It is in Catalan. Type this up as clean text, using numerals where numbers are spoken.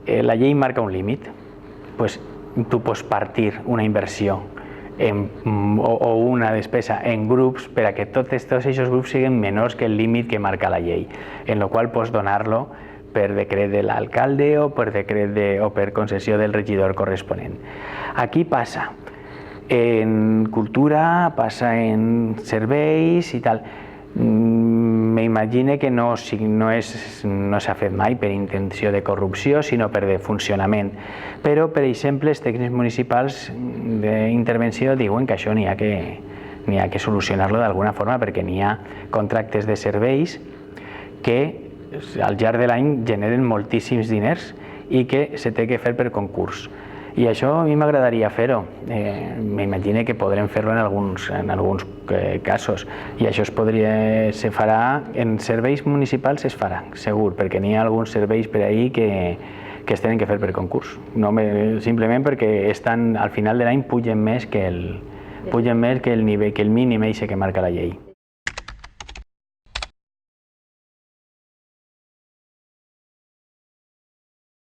la llei marca un límit, pues tu pots partir una inversió o una despesa en grups per a que tots aquests grups siguin menors que el límit que marca la llei, en el qual pots donar-lo per decret de l'alcalde o per decret o per concessió del regidor corresponent. Aquí passa en cultura, passa en serveis i tal. M'imagine que no s'ha fet mai per intenció de corrupció, sinó per de funcionament. Però, per exemple, els tècnics municipals d'intervenció diuen que això n'hi ha que solucionar-lo d'alguna forma, perquè n'hi ha contractes de serveis que al llarg de l'any generen moltíssims diners i que se té que fer per concurs. I això a mi m'agradaria fer-ho. M'imagine que podrem fer-lo en alguns casos. I això se farà en serveis municipals, es farà, segur, perquè n'hi ha alguns serveis per ahí que es tenen que fer per concurs. Simplement perquè al final de l'any pugen més que el mínim que marca la llei.